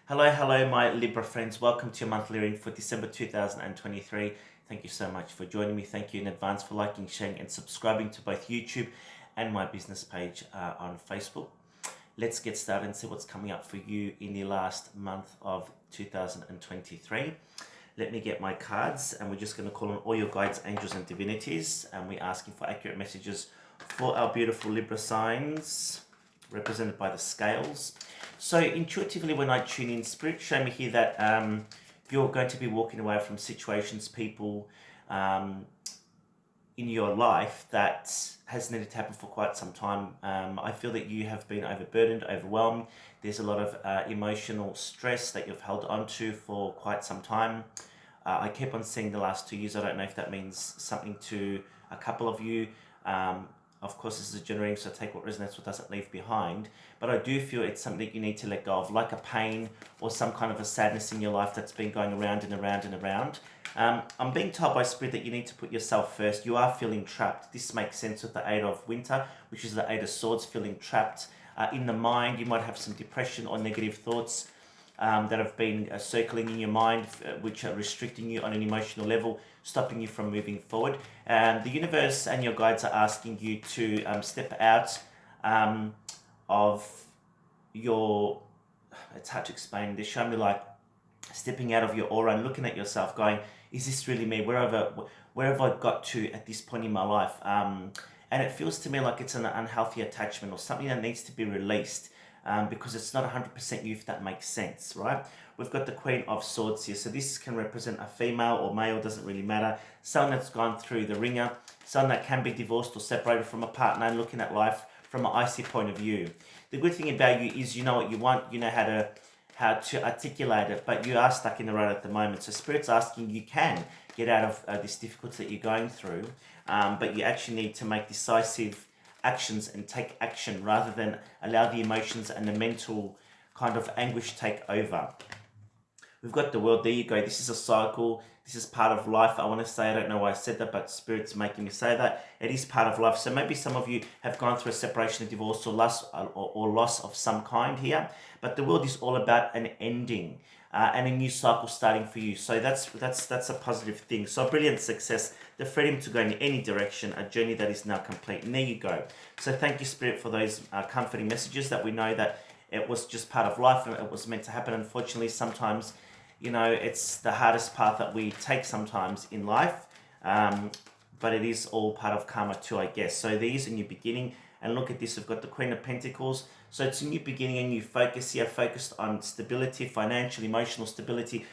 Hello, my Libra friends. Welcome to your monthly reading for December 2023. Thank you so much for joining me. Thank you in advance for liking, sharing, and subscribing to both YouTube and my business page on Facebook. Let's get started and see what's coming up for you in the last month of 2023. Let me get my cards, and we're just going to call on all your guides, angels, and divinities, and we're asking for accurate messages for our beautiful Libra signs, represented by the scales. So intuitively, when I tune in, Spirit show me here that you're going to be walking away from situations, people in your life that has needed to happen for quite some time. I feel that you have been overburdened, overwhelmed. There's a lot of emotional stress that you've held onto for quite some time. I keep on seeing the last 2 years. I don't know if that means something to a couple of you. Of course, this is a generating, so take what resonates, what doesn't leave behind. But I do feel it's something that you need to let go of, like a pain or some kind of a sadness in your life that's been going around and around and around. I'm being told by Spirit that you need to put yourself first. You are feeling trapped. This makes sense with the Eight of Winter, which is the Eight of Swords, feeling trapped in the mind. You might have some depression or negative thoughts that have been circling in your mind, which are restricting you on an emotional level, stopping you from moving forward. The universe and your guides are asking you to step out of your, it's hard to explain, they show me like stepping out of your aura and looking at yourself going, is this really me? Where have I got to at this point in my life? And it feels to me like it's an unhealthy attachment or something that needs to be released. Because it's not 100% you, if that makes sense, right? We've got the Queen of Swords here. So this can represent a female or male, doesn't really matter. Someone that's gone through the ringer, someone that can be divorced or separated from a partner and looking at life from an icy point of view. The good thing about you is you know what you want, you know how to articulate it, but you are stuck in the rut at the moment. So Spirit's asking you can get out of this difficulty that you're going through, but you actually need to make decisive actions and take action rather than allow the emotions and the mental kind of anguish take over. We've got the World. There you go. This is a cycle. This is part of life. I want to say, I don't know why I said that, but Spirit's making me say that. It is part of life. So maybe some of you have gone through a separation, a divorce, or loss of some kind here. But the World is all about an ending and a new cycle starting for you. So that's a positive thing. So brilliant success, the freedom to go in any direction, a journey that is now complete. And there you go. So thank you, Spirit, for those comforting messages that we know that it was just part of life and it was meant to happen. Unfortunately, sometimes, it's the hardest path that we take sometimes in life, but it is all part of karma too, I guess. So there's a new beginning, and look at this, we've got the Queen of Pentacles. So it's a new beginning, a new focus here, focused on stability, financial, emotional stability.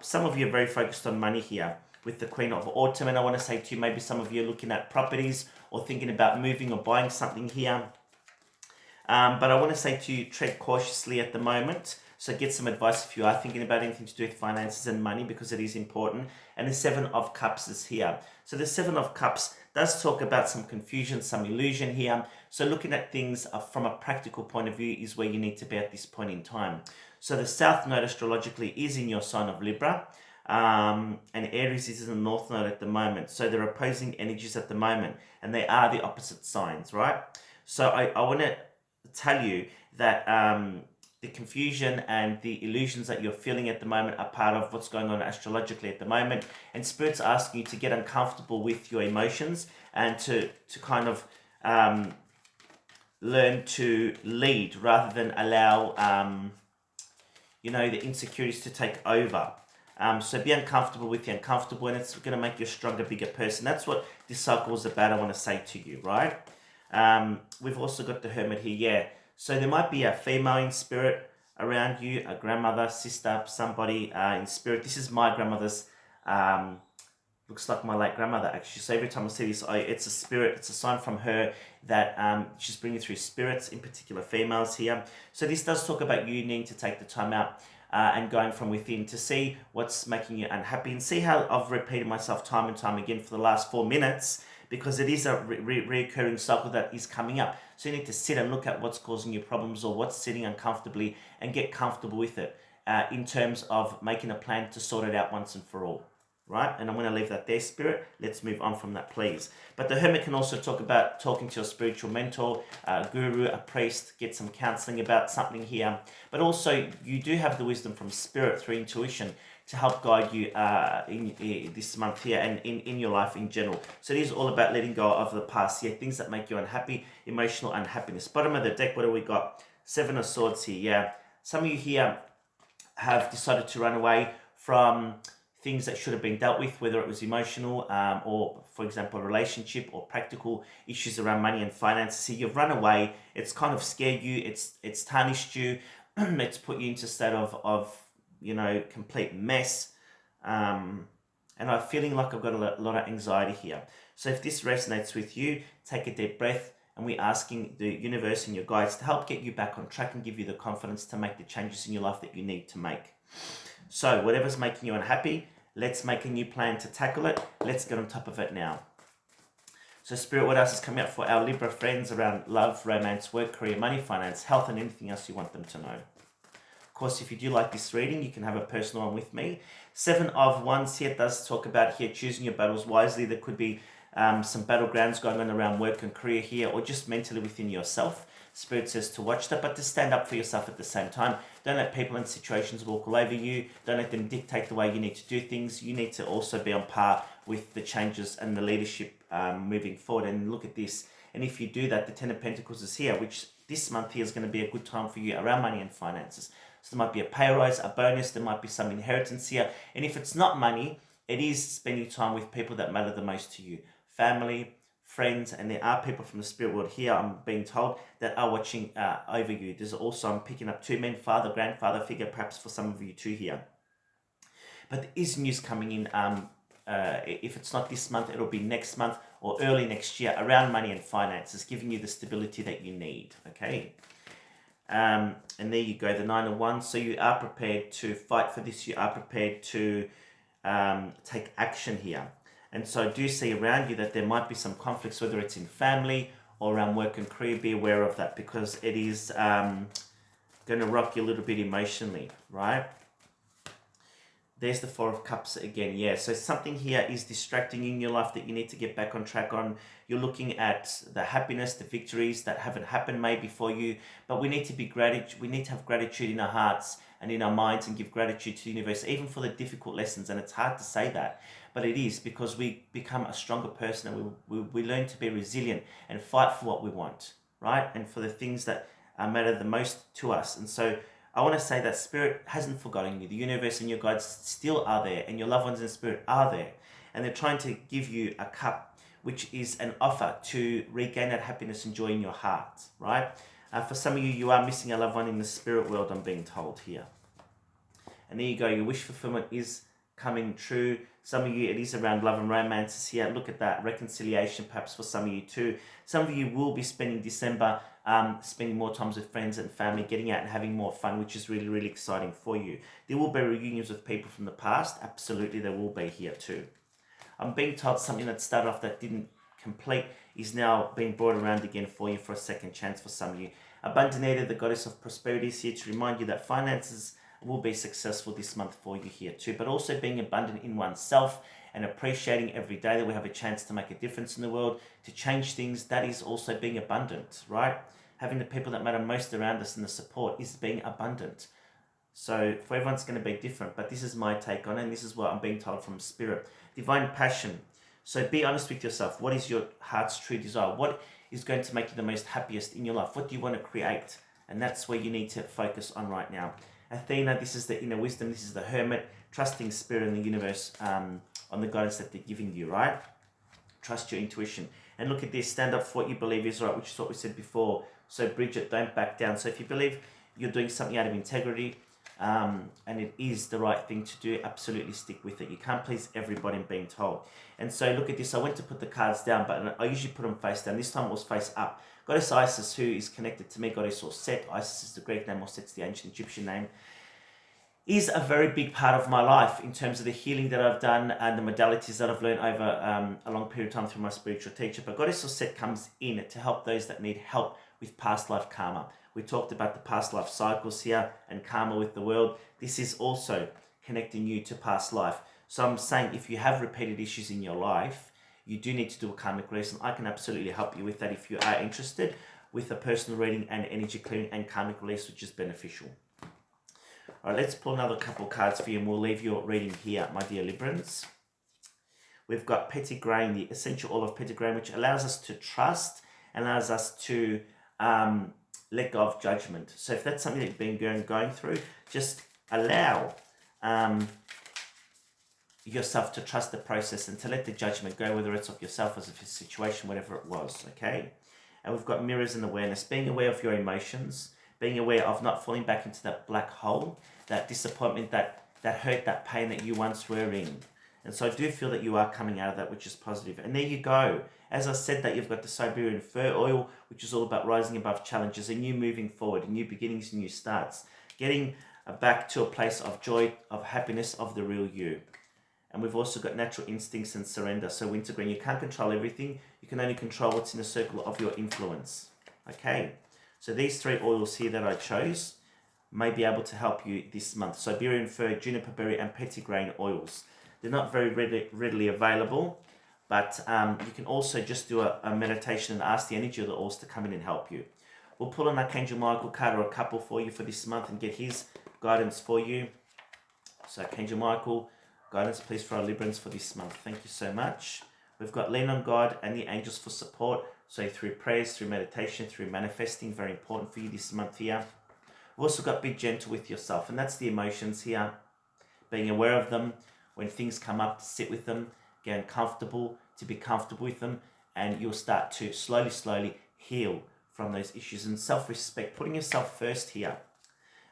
Some of you are very focused on money here with the Queen of Autumn, and I want to say to you, maybe some of you are looking at properties or thinking about moving or buying something here. But I want to say to you, tread cautiously at the moment. So get some advice if you are thinking about anything to do with finances and money, because it is important. And the Seven of Cups is here. So the Seven of Cups does talk about some confusion, some illusion here. So looking at things from a practical point of view is where you need to be at this point in time. So the South Node astrologically is in your sign of Libra. And Aries is in the North Node at the moment. So they're opposing energies at the moment. And they are the opposite signs, right? So I want to tell you that the confusion and the illusions that you're feeling at the moment are part of what's going on astrologically at the moment. And Spirit's asking you to get uncomfortable with your emotions and to kind of learn to lead rather than allow, the insecurities to take over. So be uncomfortable with the uncomfortable, and it's going to make you a stronger, bigger person. That's what this cycle is about, I want to say to you, right? We've also got the Hermit here, yeah. So there might be a female in spirit around you, a grandmother, sister, somebody in spirit. This is my grandmother's, looks like my late grandmother actually. So every time I see this, it's a spirit, it's a sign from her that she's bringing through spirits, in particular females here. So this does talk about you needing to take the time out and going from within to see what's making you unhappy, and see how I've repeated myself time and time again for the last 4 minutes, because it is a reoccurring cycle that is coming up. So you need to sit and look at what's causing you problems or what's sitting uncomfortably and get comfortable with it in terms of making a plan to sort it out once and for all. right? And I'm going to leave that there, Spirit. Let's move on from that, please. But the Hermit can also talk about talking to your spiritual mentor, a guru, a priest, get some counseling about something here. But also, you do have the wisdom from Spirit through intuition to help guide you in this month here and in your life in general. So it is all about letting go of the past here, things that make you unhappy, emotional unhappiness. Bottom of the deck, what do we got? 7 of Swords here, yeah. Some of you here have decided to run away from things that should have been dealt with, whether it was emotional or, for example, a relationship or practical issues around money and finances. So you've run away. It's kind of scared you. It's tarnished you. It's put you into a state of complete mess. And I'm feeling like I've got a lot of anxiety here. So if this resonates with you, take a deep breath. And we're asking the universe and your guides to help get you back on track and give you the confidence to make the changes in your life that you need to make. So whatever's making you unhappy, let's make a new plan to tackle it. Let's get on top of it now. So Spirit, what else is coming up for our Libra friends around love, romance, work, career, money, finance, health, and anything else you want them to know? Of course, if you do like this reading, you can have a personal one with me. 7 of Wands here does talk about here choosing your battles wisely. There could be some battlegrounds going on around work and career here, or just mentally within yourself. Spirit says to watch that, but to stand up for yourself at the same time. Don't let people and situations walk all over you. Don't let them dictate the way you need to do things. You need to also be on par with the changes and the leadership moving forward. And look at this. And if you do that, the 10 of Pentacles is here, which this month here is going to be a good time for you around money and finances. So there might be a pay rise, a bonus, there might be some inheritance here. And if it's not money, it is spending time with people that matter the most to you. Family, friends, and there are people from the spirit world here, I'm being told, that are watching over you. There's also, I'm picking up 2 men, father, grandfather figure, perhaps for some of you too here. But there is news coming in. If it's not this month, it'll be next month or early next year around money and finances, giving you the stability that you need, okay? And there you go, the 9 of Wands. So you are prepared to fight for this. You are prepared to take action here. And so I do see around you that there might be some conflicts, whether it's in family or around work and career. Be aware of that, because it is going to rock you a little bit emotionally, right? There's the 4 of Cups again. Yeah, so something here is distracting you in your life that you need to get back on track on. You're looking at the happiness, the victories that haven't happened maybe for you, but we need to be gratitude. We need to have gratitude in our hearts and in our minds and give gratitude to the universe, even for the difficult lessons. And it's hard to say that, but it is, because we become a stronger person and we learn to be resilient and fight for what we want, right? And for the things that matter the most to us. And so I want to say that Spirit hasn't forgotten you. The universe and your guides still are there, and your loved ones in Spirit are there. And they're trying to give you a cup, which is an offer to regain that happiness and joy in your heart, right? For some of you, you are missing a loved one in the spirit world, I'm being told here. And there you go, your wish fulfillment is coming true. Some of you, it is around love and romances here. Look at that, reconciliation perhaps for some of you too. Some of you will be spending December spending more times with friends and family, getting out and having more fun, which is really, really exciting for you. There will be reunions with people from the past. Absolutely, there will be here too. I'm being told something that started off that didn't complete is now being brought around again for you for a second chance for some of you. Abundanator, the goddess of prosperity, is here to remind you that finances will be successful this month for you here too, but also being abundant in oneself and appreciating every day that we have a chance to make a difference in the world, to change things. That is also being abundant, right? Having the people that matter most around us and the support is being abundant. So for everyone's going to be different, but this is my take on it, and this is what I'm being told from Spirit. Divine passion. So be honest with yourself. What is your heart's true desire? What is going to make you the most happiest in your life? What do you want to create? And that's where you need to focus on right now. Athena, this is the inner wisdom. This is the Hermit, trusting Spirit and the universe on the guidance that they're giving you, right? Trust your intuition. And look at this, stand up for what you believe is right, which is what we said before. So Bridget, don't back down. So if you believe you're doing something out of integrity and it is the right thing to do, absolutely stick with it. You can't please everybody and being told. And so look at this. I went to put the cards down, but I usually put them face down. This time it was face up. Goddess Isis, who is connected to me, Goddess or Set. Isis is the Greek name, or Set's the ancient Egyptian name, is a very big part of my life in terms of the healing that I've done and the modalities that I've learned over a long period of time through my spiritual teacher. But Goddess or Set comes in to help those that need help with past life karma. We talked about the past life cycles here and karma with the world. This is also connecting you to past life. So I'm saying if you have repeated issues in your life, you do need to do a karmic release, and I can absolutely help you with that if you are interested, with a personal reading and energy clearing and karmic release, which is beneficial. All right, let's pull another couple cards for you, and we'll leave your reading here, my dear Librans. We've got petitgrain, the essential oil of petitgrain, which allows us to trust, allows us to let go of judgment. So if that's something that you've been going through, just allow yourself to trust the process and to let the judgment go, whether it's of yourself or of your situation, whatever it was, okay? And we've got mirrors and awareness, being aware of your emotions, being aware of not falling back into that black hole, that disappointment, that hurt, that pain that you once were in. And so I do feel that you are coming out of that, which is positive. And there you go. As I said, that you've got the Siberian fir oil, which is all about rising above challenges and you moving forward, new beginnings, new starts, getting back to a place of joy, of happiness, of the real you. And we've also got natural instincts and surrender. So wintergreen, you can't control everything. You can only control what's in the circle of your influence. Okay. So these 3 oils here that I chose may be able to help you this month. Siberian fir, juniper berry, and petitgrain oils. They're not very readily available, but you can also just do a meditation and ask the energy of the oils to come in and help you. We'll pull an Archangel Michael card or a couple for you for this month and get his guidance for you. So Archangel Michael, guidance please for our Librans for this month. Thank you so much. We've got lean on God and the angels for support. So through prayers, through meditation, through manifesting, very important for you this month here. We've also got be gentle with yourself, and that's the emotions here. Being aware of them. When things come up, to sit with them, get uncomfortable, to be comfortable with them, and you'll start to slowly heal from those issues. And self-respect, putting yourself first here.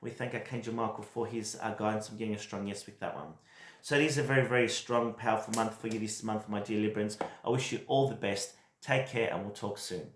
We thank Archangel Michael for his guidance. I'm getting a strong yes with that one. So it is a very, very strong, powerful month for you this month, my dear Librans. I wish you all the best. Take care, and we'll talk soon.